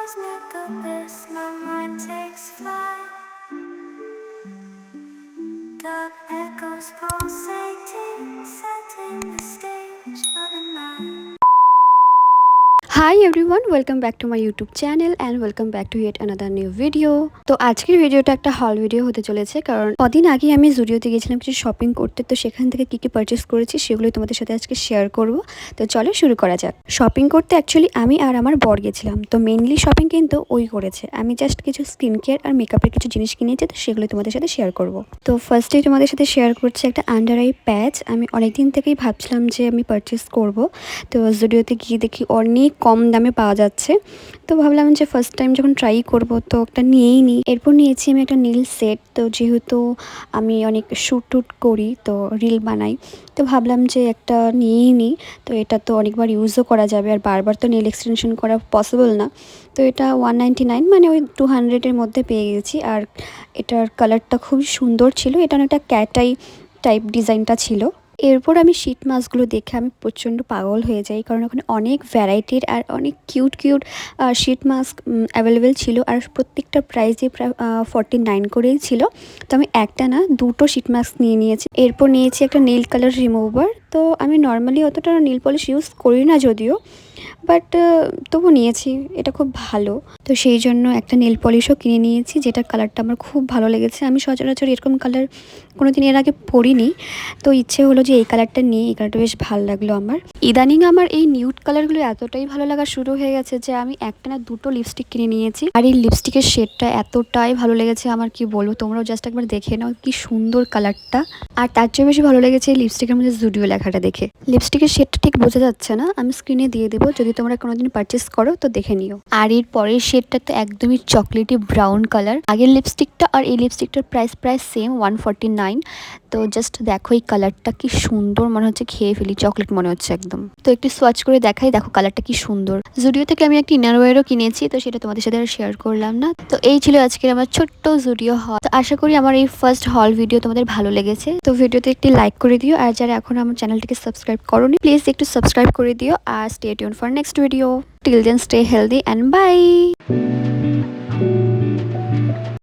cosmic abyss, my mind takes flight. Dark echoes pulsating, setting the stage for the night. Hi everyone, welcome back to my YouTube channel and welcome back to yet another new video. তো আজকের ভিডিওটা একটা হল video হতে চলেছে, কারণ কদিন আগে আমি জুডিওতে গেছিলাম কিছু শপিং করতে। তো সেখান থেকে কী কী পারচেস করেছি সেগুলোই তোমাদের সাথে আজকে শেয়ার করব। তো চলো শুরু করা যাক। শপিং করতে অ্যাকচুয়ালি আমি আর আমার বর গেছিলাম। তো মেনলি শপিং কিন্তু ওই করেছে, আমি জাস্ট কিছু স্কিন কেয়ার আর মেকআপের কিছু জিনিস কিনেছি, তো সেগুলোই তোমাদের সাথে শেয়ার করব। তো ফার্স্টেই তোমাদের সাথে শেয়ার করছি একটা আন্ডার আই প্যাচ। আমি অনেকদিন থেকেই ভাবছিলাম যে আমি পারচেস করব। তো জুডিওতে গিয়ে দেখি অনেক কম দামে পাওয়া যাচ্ছে। তো ভাবলাম যে ফার্স্ট টাইম যখন ট্রাই করব তো একটা নিয়েই নিই। এরপর নিয়েছি আমি একটা নীল সেট। তো যেহেতু আমি অনেক শ্যুট টুট করি, তো রিল বানাই, তো ভাবলাম যে একটা নিয়েই নিই। তো এটা তো অনেকবার ইউজও করা যাবে, আর বারবার তো নেল এক্সটেনশন করা পসিবল না। তো এটা 199, মানে ওই 200-এর মধ্যে পেয়ে গেছি। আর এটার কালারটা খুবই সুন্দর ছিল, এটা অনেকটা ক্যাটাই টাইপ ডিজাইনটা ছিল। এরপর আমি শীট মাস্কগুলো দেখে আমি প্রচণ্ড পাগল হয়ে যাই, কারণ ওখানে অনেক ভ্যারাইটির আর অনেক cute cute sheet mask available ছিল। আর প্রত্যেকটা প্রাইসে প্রায় 49 করেই ছিল। তো আমি একটা না দুটো শীট মাস্ক নিয়ে নিয়েছি। এরপর নিয়েছি একটা নীল কালার রিমুভার। তো আমি নর্মালি অতটা নীল পলিশ ইউজ করি না যদিও, বাট তবু নিয়েছি, এটা খুব ভালো। তো সেই জন্য একটা নেল পলিশও কিনে নিয়েছি, যেটার কালারটা আমার খুব ভালো লেগেছে। আমি সচরাচর এরকম কালার কোনোদিন এর আগে পরিনি, তো ইচ্ছে হলো যে এই কালারটা নিয়ে, এই কালারটা বেশ ভালো লাগলো আমার। ইদানিং আমার এই নিউড কালারগুলো এতটাই ভালো লাগা শুরু হয়ে গেছে যে আমি একটা না দুটো লিপস্টিক কিনে নিয়েছি। আর এই লিপস্টিকের শেডটা এতটাই ভালো লেগেছে আমার, কি বলবো, তোমরাও জাস্ট একবার দেখে নাও কি সুন্দর কালারটা। আর তার চেয়ে বেশি ভালো লেগেছে এই লিপস্টিকের মধ্যে জুডিও লেখাটা দেখে। লিপস্টিকের শেডটা ঠিক বোঝা যাচ্ছে না, আমি স্ক্রিনে দিয়ে দেবো, যদি তোমরা কোনোদিন পারচেস করো তো দেখে নিও। আর এর পরের শেডটা তো একদমই চকলেটি ব্রাউন কালার। আগের লিপস্টিকটা আর এই লিপস্টিকটার প্রাইস সেম 149। তো জাস্ট দেখো এই কালারটা কি সুন্দর, মনে হচ্ছে খেয়ে ফেলি, চকলেট মনে হচ্ছে একদম। তো একটু সোয়াচ করে দেখাই, দেখো কালারটা কি সুন্দর। জুডিও থেকে আমি একটা ইনারওয়্যারও কিনেছি, তো সেটা তোমাদের সাথে আর শেয়ার করলাম না। তো এই ছিল আজকের আমার ছোট্ট জুডিও হল। তো আশা করি আমার এই ফার্স্ট হল ভিডিও তোমাদের ভালো লেগেছে। তো ভিডিওতে একটি লাইক করে দিও, আর যারা এখন আমার চ্যানেলটিকে সাবস্ক্রাইব করোনি প্লিজ একটু সাবস্ক্রাইব করে দিও। আর stay tune for next video. Till then stay healthy and by.